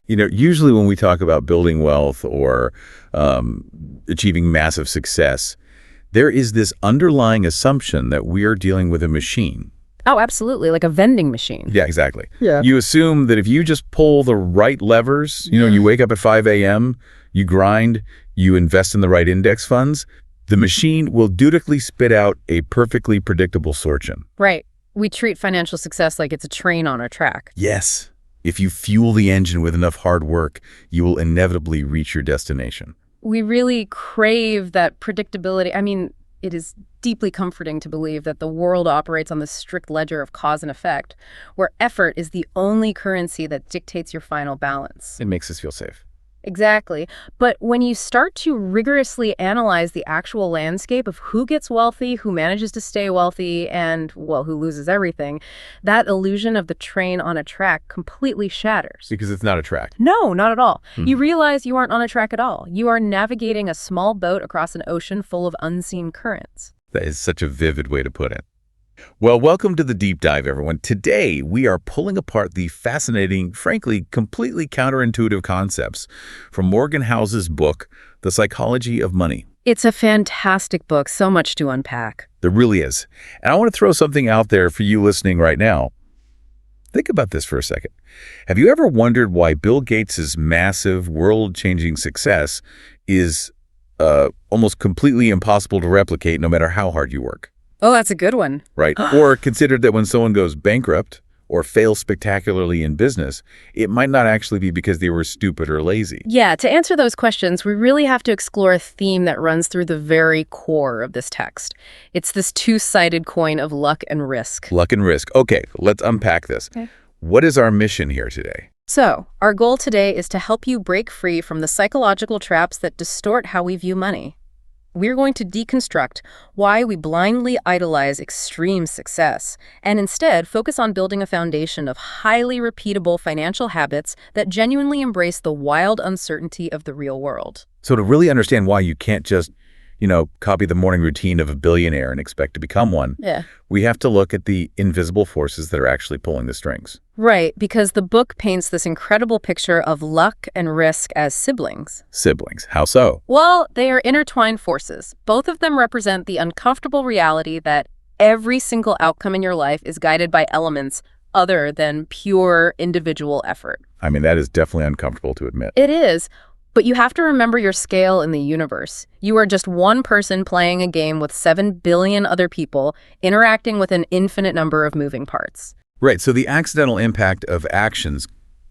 Usually when we talk about building wealth or achieving massive success, there is this underlying assumption that we are dealing with a machine. Oh, absolutely. Like a vending machine. Yeah, exactly. Yeah. You assume that if you just pull the right levers, you wake up at 5 a.m., you grind, you invest in the right index funds, the machine will dutifully spit out a perfectly predictable fortune. Right. We treat financial success like it's a train on a track. Yes. If you fuel the engine with enough hard work, you will inevitably reach your destination. We really crave that predictability. I mean, it is deeply comforting to believe that the world operates on the strict ledger of cause and effect, where effort is the only currency that dictates your final balance. It makes us feel safe. Exactly. But when you start to rigorously analyze the actual landscape of who gets wealthy, who manages to stay wealthy, and, well, who loses everything, that illusion of the train on a track completely shatters. Because it's not a track. No, not at all. You realize you aren't on a track at all. You are navigating a small boat across an ocean full of unseen currents. That is such a vivid way to put it. Well, welcome to the Deep Dive, everyone. Today, we are pulling apart the fascinating, frankly, completely counterintuitive concepts from Morgan House's book, The Psychology of Money. It's a fantastic book, so much to unpack. There really is. And I want to throw something out there for you listening right now. Think about this for a second. Have you ever wondered why Bill Gates' massive, world-changing success is almost completely impossible to replicate no matter how hard you work? Oh, that's a good one. Right. Or considered that when someone goes bankrupt or fails spectacularly in business, it might not actually be because they were stupid or lazy. Yeah, to answer those questions, we really have to explore a theme that runs through the very core of this text. It's this two-sided coin of luck and risk. Luck and risk. Okay, let's unpack this. Okay. What is our mission here today? So, our goal today is to help you break free from the psychological traps that distort how we view money. We're going to deconstruct why we blindly idolize extreme success and instead focus on building a foundation of highly repeatable financial habits that genuinely embrace the wild uncertainty of the real world. So to really understand why you can't just, copy the morning routine of a billionaire and expect to become one, we have to look at the invisible forces that are actually pulling the strings. Right, because the book paints this incredible picture of luck and risk as siblings. Siblings. How so? Well, they are intertwined forces. Both of them represent the uncomfortable reality that every single outcome in your life is guided by elements other than pure individual effort. I mean, that is definitely uncomfortable to admit. It is. But you have to remember your scale in the universe. You are just one person playing a game with 7 billion other people, interacting with an infinite number of moving parts. Right, so the accidental impact of actions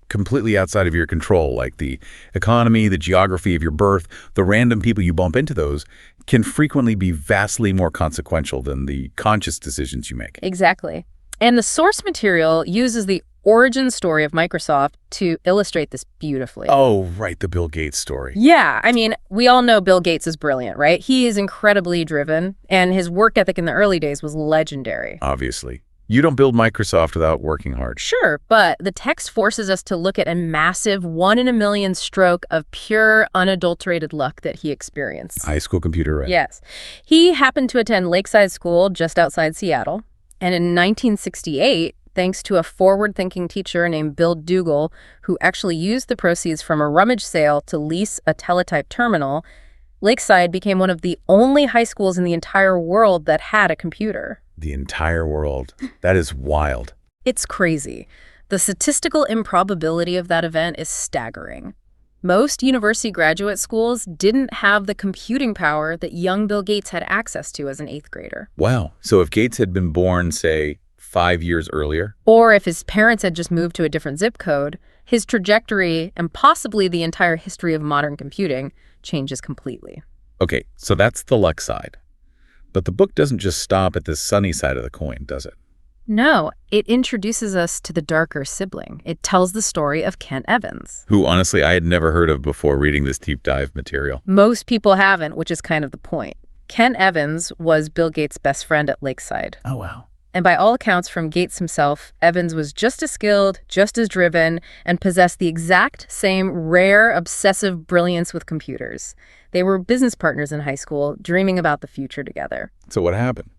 completely outside of your control, like the economy, the geography of your birth, the random people you bump into those, can frequently be vastly more consequential than the conscious decisions you make. Exactly. And the source material uses the origin story of Microsoft to illustrate this beautifully. Oh, right, the Bill Gates story. Yeah, I mean, we all know Bill Gates is brilliant, right? He is incredibly driven, and his work ethic in the early days was legendary. Obviously. You don't build Microsoft without working hard. Sure, but the text forces us to look at a massive 1 in a million stroke of pure, unadulterated luck that he experienced. High school computer, right? Yes. He happened to attend Lakeside School just outside Seattle, and in 1968, thanks to a forward-thinking teacher named Bill Dougal, who actually used the proceeds from a rummage sale to lease a teletype terminal, Lakeside became one of the only high schools in the entire world that had a computer. The entire world. That is wild. It's crazy. The statistical improbability of that event is staggering. Most university graduate schools didn't have the computing power that young Bill Gates had access to as an 8th grader. Wow. So if Gates had been born, say, 5 years earlier? Or if his parents had just moved to a different zip code, his trajectory, and possibly the entire history of modern computing, changes completely. Okay, so that's the luck side. But the book doesn't just stop at the sunny side of the coin, does it? No, it introduces us to the darker sibling. It tells the story of Kent Evans, who, honestly, I had never heard of before reading this deep dive material. Most people haven't, which is kind of the point. Kent Evans was Bill Gates' best friend at Lakeside. Oh, wow. And by all accounts from Gates himself, Evans was just as skilled, just as driven, and possessed the exact same rare, obsessive brilliance with computers. They were business partners in high school, dreaming about the future together. So what happened?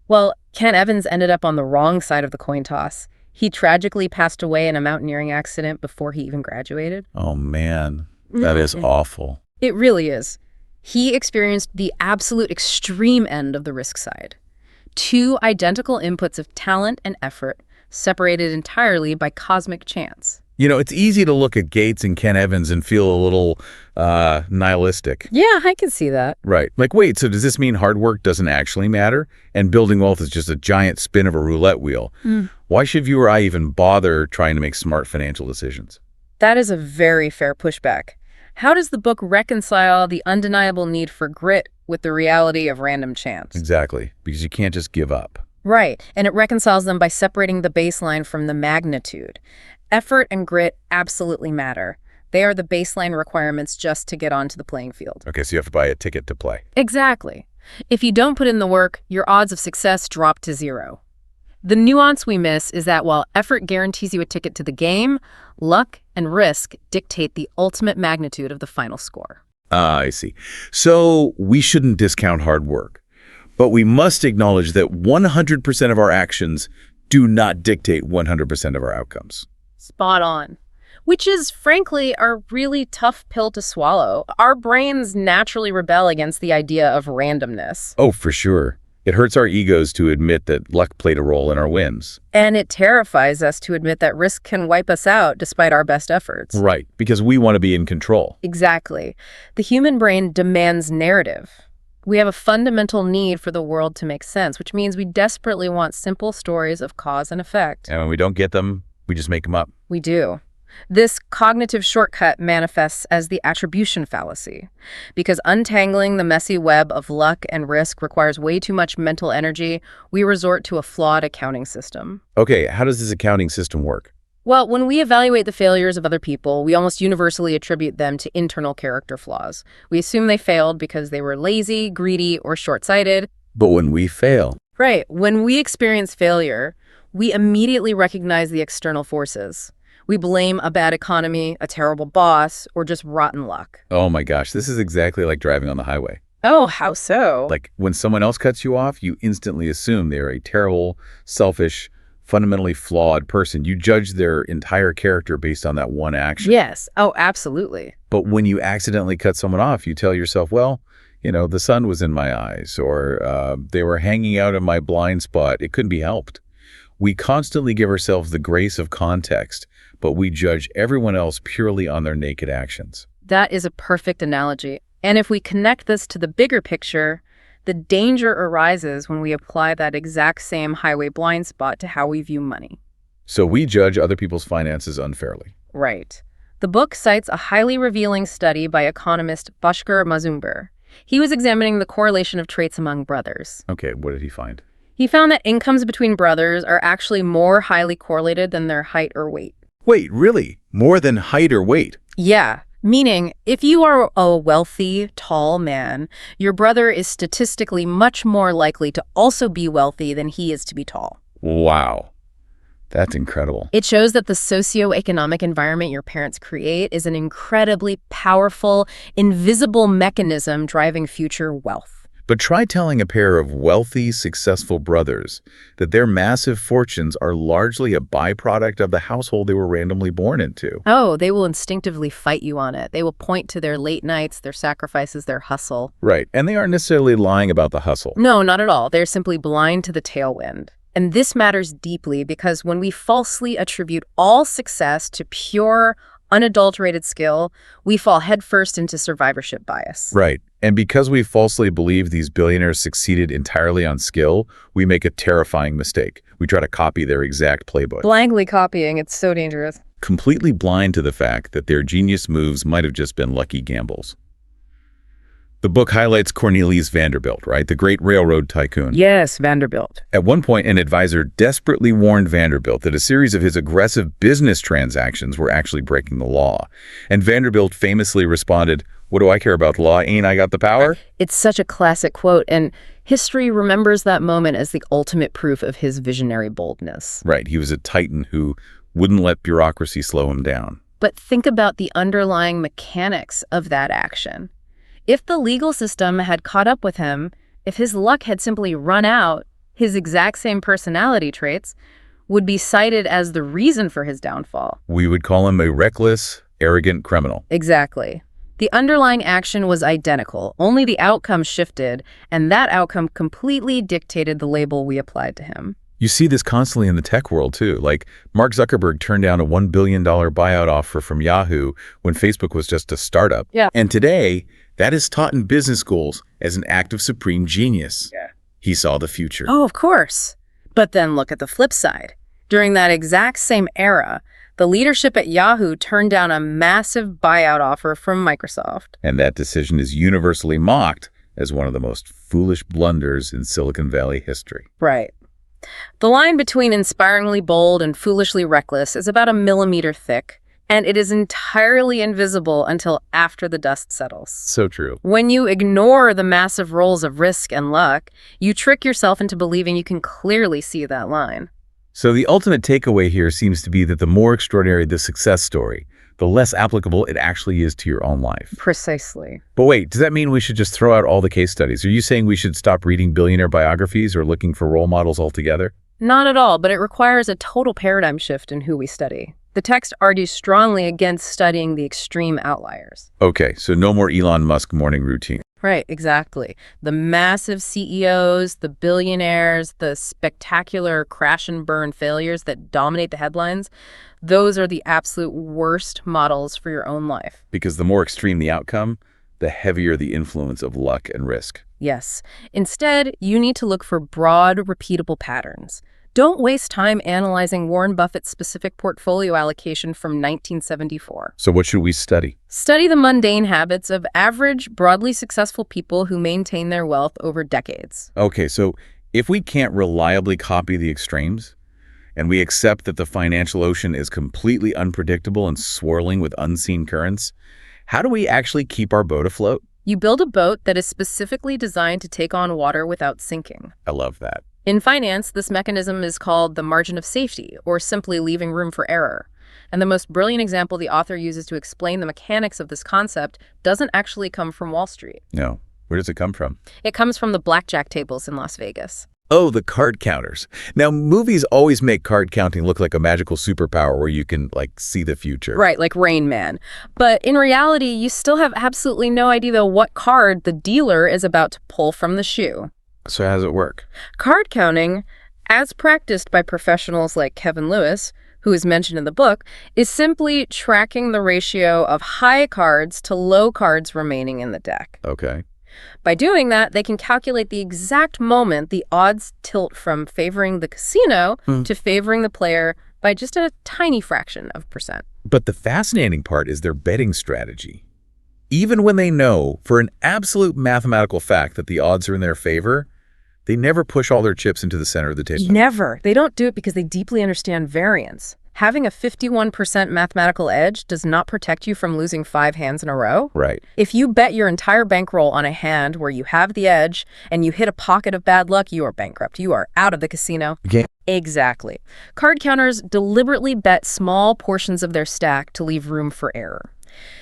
Well, Kent Evans ended up on the wrong side of the coin toss. He tragically passed away in a mountaineering accident before he even graduated. Oh, man. That is awful. It really is. He experienced the absolute extreme end of the risk side. Two identical inputs of talent and effort, separated entirely by cosmic chance. You know, it's easy to look at Gates and Ken Evans and feel a little nihilistic. Yeah, I can see that. Right. Like, wait, so does this mean hard work doesn't actually matter? And building wealth is just a giant spin of a roulette wheel? Why should you or I even bother trying to make smart financial decisions? That is a very fair pushback. How does the book reconcile the undeniable need for grit with the reality of random chance? Exactly, because you can't just give up. Right, and it reconciles them by separating the baseline from the magnitude. Effort and grit absolutely matter. They are the baseline requirements just to get onto the playing field. Okay, so you have to buy a ticket to play. Exactly. If you don't put in the work, your odds of success drop to zero. The nuance we miss is that while effort guarantees you a ticket to the game, luck and risk dictate the ultimate magnitude of the final score. I see. So we shouldn't discount hard work, but we must acknowledge that 100% of our actions do not dictate 100% of our outcomes. Spot on. Which is, frankly, a really tough pill to swallow. Our brains naturally rebel against the idea of randomness. Oh, for sure. It hurts our egos to admit that luck played a role in our wins. And it terrifies us to admit that risk can wipe us out despite our best efforts. Right, because we want to be in control. Exactly. The human brain demands narrative. We have a fundamental need for the world to make sense, which means we desperately want simple stories of cause and effect. And when we don't get them, we just make them up. We do. This cognitive shortcut manifests as the attribution fallacy. Because untangling the messy web of luck and risk requires way too much mental energy, we resort to a flawed accounting system. Okay, how does this accounting system work? Well, when we evaluate the failures of other people, we almost universally attribute them to internal character flaws. We assume they failed because they were lazy, greedy, or short-sighted. But when we fail... Right. When we experience failure, we immediately recognize the external forces. We blame a bad economy, a terrible boss, or just rotten luck. Oh my gosh, this is exactly like driving on the highway. Oh, how so? Like when someone else cuts you off, you instantly assume they're a terrible, selfish, fundamentally flawed person. You judge their entire character based on that one action. Yes. Oh, absolutely. But when you accidentally cut someone off, you tell yourself, well, you know, the sun was in my eyes, or they were hanging out in my blind spot. It couldn't be helped. We constantly give ourselves the grace of context, but we judge everyone else purely on their naked actions. That is a perfect analogy. And if we connect this to the bigger picture, the danger arises when we apply that exact same highway blind spot to how we view money. So we judge other people's finances unfairly. Right. The book cites a highly revealing study by economist Bhaskar Mazumdar. He was examining the correlation of traits among brothers. Okay, what did he find? He found that incomes between brothers are actually more highly correlated than their height or weight. Wait, really? More than height or weight? Yeah. Meaning, if you are a wealthy, tall man, your brother is statistically much more likely to also be wealthy than he is to be tall. Wow. That's incredible. It shows that the socioeconomic environment your parents create is an incredibly powerful, invisible mechanism driving future wealth. But try telling a pair of wealthy, successful brothers that their massive fortunes are largely a byproduct of the household they were randomly born into. Oh, they will instinctively fight you on it. They will point to their late nights, their sacrifices, their hustle. Right, and they aren't necessarily lying about the hustle. No, not at all. They're simply blind to the tailwind. And this matters deeply because when we falsely attribute all success to pure, unadulterated skill, we fall headfirst into survivorship bias. Right. And because we falsely believe these billionaires succeeded entirely on skill, we make a terrifying mistake. We try to copy their exact playbook. Blindly copying, it's so dangerous. Completely blind to the fact that their genius moves might have just been lucky gambles. The book highlights Cornelius Vanderbilt, right? The great railroad tycoon. Yes, Vanderbilt. At one point, an advisor desperately warned Vanderbilt that a series of his aggressive business transactions were actually breaking the law. And Vanderbilt famously responded, "What do I care about the law? Ain't I got the power?" It's such a classic quote, and history remembers that moment as the ultimate proof of his visionary boldness. Right, he was a titan who wouldn't let bureaucracy slow him down. But think about the underlying mechanics of that action. If the legal system had caught up with him, if his luck had simply run out, his exact same personality traits, would be cited as the reason for his downfall. We would call him a reckless, arrogant criminal. Exactly. The underlying action was identical, only the outcome shifted, and that outcome completely dictated the label we applied to him. You see this constantly in the tech world, too. Like, Mark Zuckerberg turned down a $1 billion buyout offer from Yahoo when Facebook was just a startup. Yeah. And today, that is taught in business schools as an act of supreme genius. Yeah. He saw the future. Oh, of course. But then look at the flip side. During that exact same era, the leadership at Yahoo turned down a massive buyout offer from Microsoft. And that decision is universally mocked as one of the most foolish blunders in Silicon Valley history. Right. The line between inspiringly bold and foolishly reckless is about 1 millimeter thick, and it is entirely invisible until after the dust settles. So true. When you ignore the massive roles of risk and luck, you trick yourself into believing you can clearly see that line. So the ultimate takeaway here seems to be that the more extraordinary the success story, the less applicable it actually is to your own life. Precisely. But wait, does that mean we should just throw out all the case studies? Are you saying we should stop reading billionaire biographies or looking for role models altogether? Not at all, but it requires a total paradigm shift in who we study. The text argues strongly against studying the extreme outliers. Okay, so no more Elon Musk morning routine. Right, exactly. The massive CEOs, the billionaires, the spectacular crash and burn failures that dominate the headlines, those are the absolute worst models for your own life. Because the more extreme the outcome, the heavier the influence of luck and risk. Yes. Instead, you need to look for broad, repeatable patterns. Don't waste time analyzing Warren Buffett's specific portfolio allocation from 1974. So what should we study? Study the mundane habits of average, broadly successful people who maintain their wealth over decades. Okay, so if we can't reliably copy the extremes, and we accept that the financial ocean is completely unpredictable and swirling with unseen currents, how do we actually keep our boat afloat? You build a boat that is specifically designed to take on water without sinking. I love that. In finance, this mechanism is called the margin of safety, or simply leaving room for error. And the most brilliant example the author uses to explain the mechanics of this concept doesn't actually come from Wall Street. No. Where does it come from? It comes from the blackjack tables in Las Vegas. Oh, the card counters. Now, movies always make card counting look like a magical superpower where you can, see the future. Right, like Rain Man. But in reality, you still have absolutely no idea what card the dealer is about to pull from the shoe. So how does it work? Card counting, as practiced by professionals like Kevin Lewis, who is mentioned in the book, is simply tracking the ratio of high cards to low cards remaining in the deck. Okay. By doing that, they can calculate the exact moment the odds tilt from favoring the casino to favoring the player by just a tiny fraction of percent. But the fascinating part is their betting strategy. Even when they know for an absolute mathematical fact that the odds are in their favor, they never push all their chips into the center of the table. Never. They don't do it because they deeply understand variance. Having a 51% mathematical edge does not protect you from losing 5 hands in a row. Right. If you bet your entire bankroll on a hand where you have the edge and you hit a pocket of bad luck, you are bankrupt. You are out of the casino. Okay. Exactly. Card counters deliberately bet small portions of their stack to leave room for error.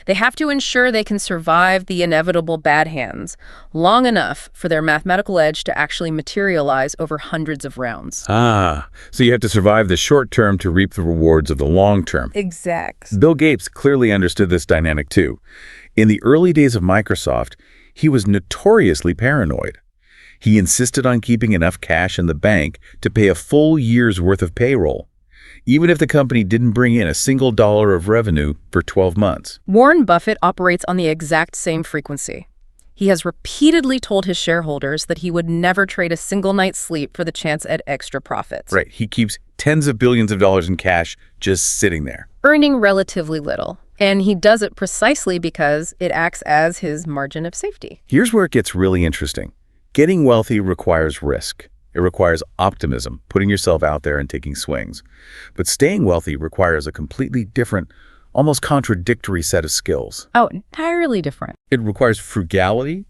They have to ensure they can survive the inevitable bad hands long enough for their mathematical edge to actually materialize over hundreds of rounds. Ah, so you have to survive the short term to reap the rewards of the long term. Exact. Bill Gates clearly understood this dynamic too. In the early days of Microsoft, he was notoriously paranoid. He insisted on keeping enough cash in the bank to pay a full year's worth of payroll, even if the company didn't bring in a single dollar of revenue for 12 months. Warren Buffett operates on the exact same frequency. He has repeatedly told his shareholders that he would never trade a single night's sleep for the chance at extra profits. Right. He keeps tens of billions of dollars in cash just sitting there, earning relatively little. And he does it precisely because it acts as his margin of safety. Here's where it gets really interesting. Getting wealthy requires risk. It requires optimism, putting yourself out there and taking swings. But staying wealthy requires a completely different, almost contradictory set of skills. Oh, entirely different. It requires frugality,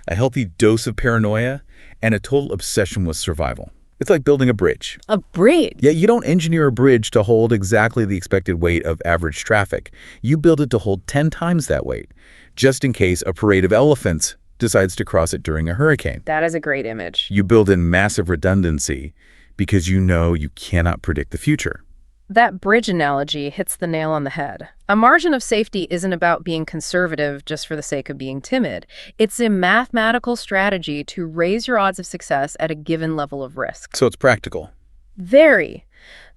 a healthy dose of paranoia, and a total obsession with survival. It's like building a bridge. A bridge? Yeah, you don't engineer a bridge to hold exactly the expected weight of average traffic. You build it to hold 10 times that weight, just in case a parade of elephants decides to cross it during a hurricane. That is a great image. You build in massive redundancy, because you know you cannot predict the future. That bridge analogy hits the nail on the head. A margin of safety isn't about being conservative just for the sake of being timid. It's a mathematical strategy to raise your odds of success at a given level of risk. So it's practical. Very.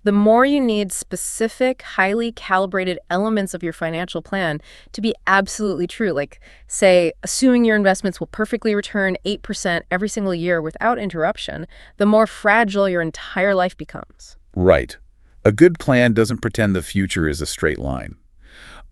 The more you need specific, highly calibrated elements of your financial plan to be absolutely true, like, say, assuming your investments will perfectly return 8% every single year without interruption, the more fragile your entire life becomes. Right. A good plan doesn't pretend the future is a straight line.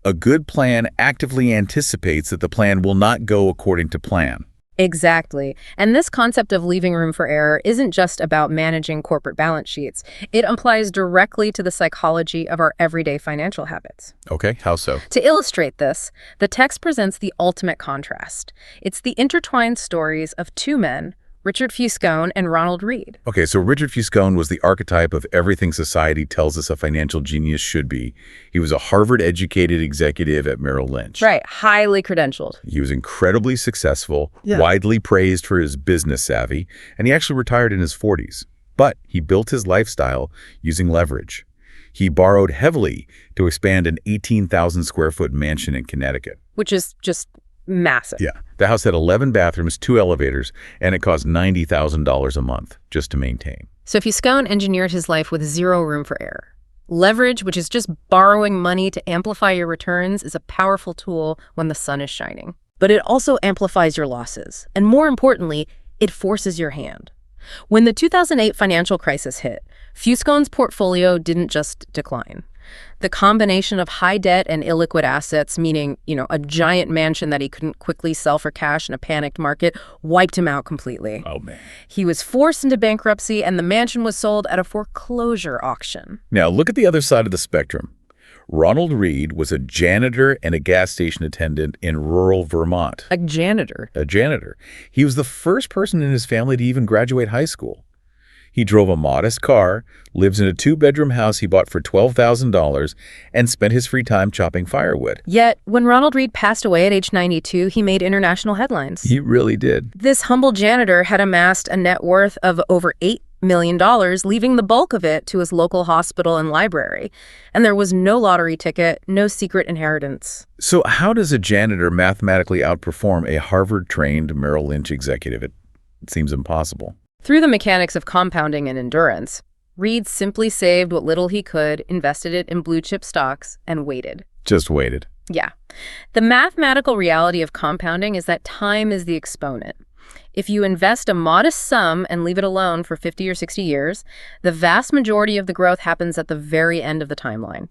A good plan actively anticipates that the plan will not go according to plan. Exactly. And this concept of leaving room for error isn't just about managing corporate balance sheets. It applies directly to the psychology of our everyday financial habits. Okay, how so? To illustrate this, the text presents the ultimate contrast. It's the intertwined stories of two men, Richard Fuscone and Ronald Read. Okay, so Richard Fuscone was the archetype of everything society tells us a financial genius should be. He was a Harvard-educated executive at Merrill Lynch. Right, highly credentialed. He was incredibly successful, widely praised for his business savvy, and he actually retired in his 40s. But he built his lifestyle using leverage. He borrowed heavily to expand an 18,000 square foot mansion in Connecticut. Which is just massive. Yeah. The house had 11 bathrooms, 2 elevators, and it cost $90,000 a month just to maintain. So Fuscone engineered his life with zero room for error. Leverage, which is just borrowing money to amplify your returns, is a powerful tool when the sun is shining. But it also amplifies your losses. And more importantly, it forces your hand. When the 2008 financial crisis hit, Fuscone's portfolio didn't just decline. The combination of high debt and illiquid assets, meaning, a giant mansion that he couldn't quickly sell for cash in a panicked market, wiped him out completely. Oh, man. He was forced into bankruptcy, and the mansion was sold at a foreclosure auction. Now, look at the other side of the spectrum. Ronald Read was a janitor and a gas station attendant in rural Vermont. A janitor? A janitor. He was the first person in his family to even graduate high school. He drove a modest car, lives in a 2-bedroom house he bought for $12,000, and spent his free time chopping firewood. Yet, when Ronald Read passed away at age 92, he made international headlines. He really did. This humble janitor had amassed a net worth of over $8 million, leaving the bulk of it to his local hospital and library. And there was no lottery ticket, no secret inheritance. So how does a janitor mathematically outperform a Harvard-trained Merrill Lynch executive? It seems impossible. Through the mechanics of compounding and endurance, Read simply saved what little he could, invested it in blue-chip stocks, and waited. Just waited. Yeah. The mathematical reality of compounding is that time is the exponent. If you invest a modest sum and leave it alone for 50 or 60 years, the vast majority of the growth happens at the very end of the timeline.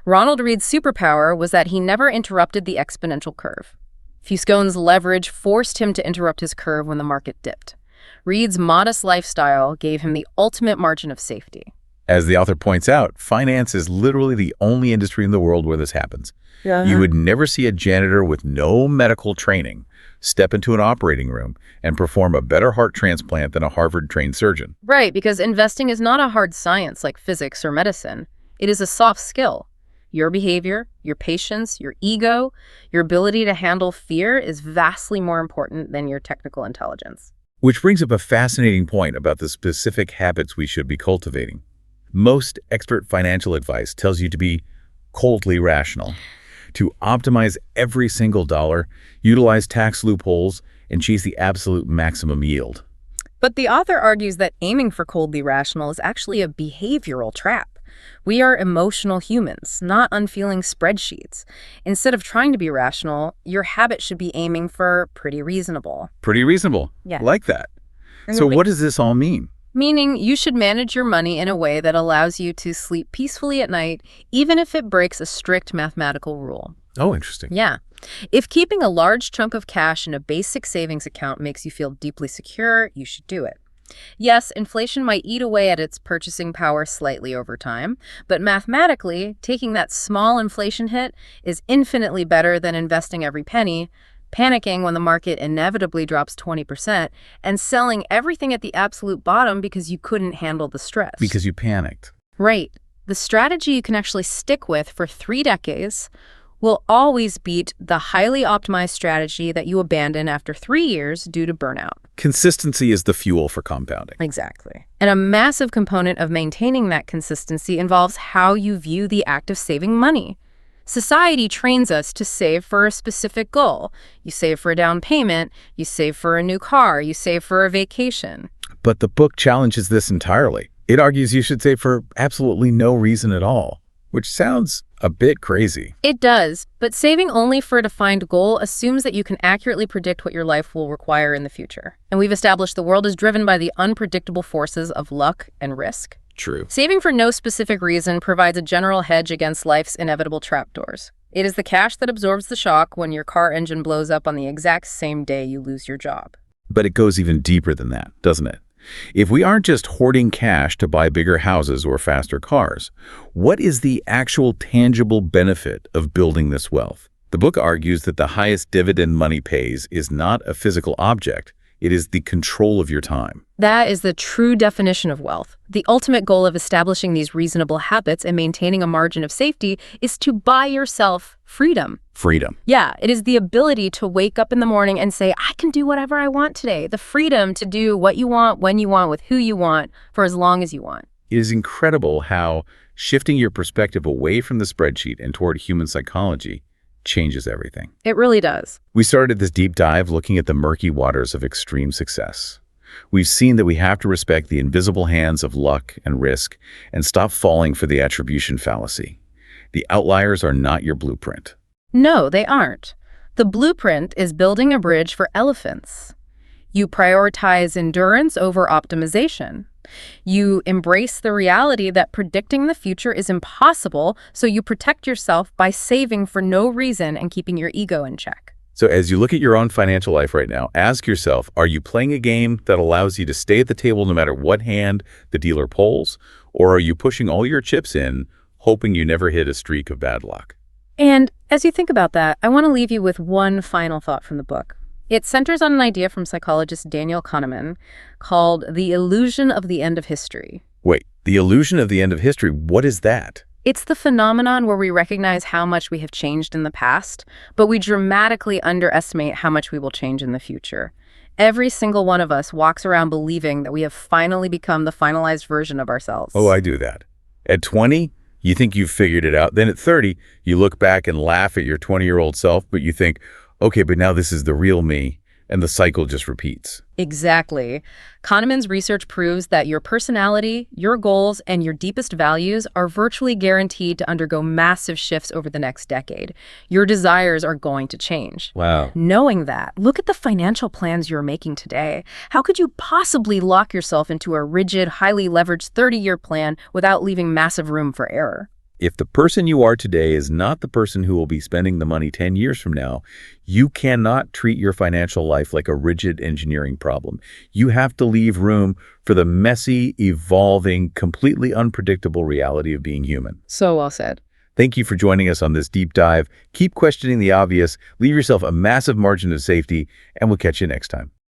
Ronald Read's superpower was that he never interrupted the exponential curve. Fuscone's leverage forced him to interrupt his curve when the market dipped. Read's modest lifestyle gave him the ultimate margin of safety. As the author points out, finance is literally the only industry in the world where this happens. You would never see a janitor with no medical training step into an operating room and perform a better heart transplant than a Harvard-trained surgeon. Right, because investing is not a hard science like physics or medicine. It is a soft skill. Your behavior, your patience, your ego, your ability to handle fear is vastly more important than your technical intelligence. Which brings up a fascinating point about the specific habits we should be cultivating. Most expert financial advice tells you to be coldly rational, to optimize every single dollar, utilize tax loopholes, and chase the absolute maximum yield. But the author argues that aiming for coldly rational is actually a behavioral trap. We are emotional humans, not unfeeling spreadsheets. Instead of trying to be rational, your habit should be aiming for pretty reasonable. Pretty reasonable. Yeah. Like that. So what does this all mean? Meaning you should manage your money in a way that allows you to sleep peacefully at night, even if it breaks a strict mathematical rule. Oh, interesting. Yeah. If keeping a large chunk of cash in a basic savings account makes you feel deeply secure, you should do it. Yes, inflation might eat away at its purchasing power slightly over time, but mathematically, taking that small inflation hit is infinitely better than investing every penny, panicking when the market inevitably drops 20%, and selling everything at the absolute bottom because you couldn't handle the stress. Because you panicked. Right. The strategy you can actually stick with for 3 decades will always beat the highly optimized strategy that you abandon after 3 years due to burnout. Consistency is the fuel for compounding. Exactly. And a massive component of maintaining that consistency involves how you view the act of saving money. Society trains us to save for a specific goal. You save for a down payment, you save for a new car, you save for a vacation. But the book challenges this entirely. It argues you should save for absolutely no reason at all, which sounds a bit crazy. It does, but saving only for a defined goal assumes that you can accurately predict what your life will require in the future. And we've established the world is driven by the unpredictable forces of luck and risk. True. Saving for no specific reason provides a general hedge against life's inevitable trapdoors. It is the cash that absorbs the shock when your car engine blows up on the exact same day you lose your job. But it goes even deeper than that, doesn't it? If we aren't just hoarding cash to buy bigger houses or faster cars, what is the actual tangible benefit of building this wealth? The book argues that the highest dividend money pays is not a physical object. It is the control of your time. That is the true definition of wealth. The ultimate goal of establishing these reasonable habits and maintaining a margin of safety is to buy yourself freedom. Freedom. Yeah, it is the ability to wake up in the morning and say, I can do whatever I want today. The freedom to do what you want, when you want, with who you want, for as long as you want. It is incredible how shifting your perspective away from the spreadsheet and toward human psychology changes everything. It really does. We started this deep dive looking at the murky waters of extreme success. We've seen that we have to respect the invisible hands of luck and risk and stop falling for the attribution fallacy. The outliers are not your blueprint. No, they aren't. The blueprint is building a bridge for elephants. You prioritize endurance over optimization. You embrace the reality that predicting the future is impossible, so you protect yourself by saving for no reason and keeping your ego in check. So as you look at your own financial life right now, ask yourself, are you playing a game that allows you to stay at the table no matter what hand the dealer pulls? Or are you pushing all your chips in, hoping you never hit a streak of bad luck? And as you think about that, I want to leave you with one final thought from the book. It centers on an idea from psychologist Daniel Kahneman called the illusion of the end of history. Wait, the illusion of the end of history, what is that? It's the phenomenon where we recognize how much we have changed in the past, but we dramatically underestimate how much we will change in the future. Every single one of us walks around believing that we have finally become the finalized version of ourselves. Oh, I do that. At 20, you think you've figured it out. Then at 30, you look back and laugh at your 20-year-old self, but you think, okay, but now this is the real me, and the cycle just repeats. Exactly. Kahneman's research proves that your personality, your goals, and your deepest values are virtually guaranteed to undergo massive shifts over the next decade. Your desires are going to change. Wow. Knowing that, look at the financial plans you're making today. How could you possibly lock yourself into a rigid, highly leveraged 30-year plan without leaving massive room for error? If the person you are today is not the person who will be spending the money 10 years from now, you cannot treat your financial life like a rigid engineering problem. You have to leave room for the messy, evolving, completely unpredictable reality of being human. So well said. Thank you for joining us on this deep dive. Keep questioning the obvious, leave yourself a massive margin of safety, and we'll catch you next time.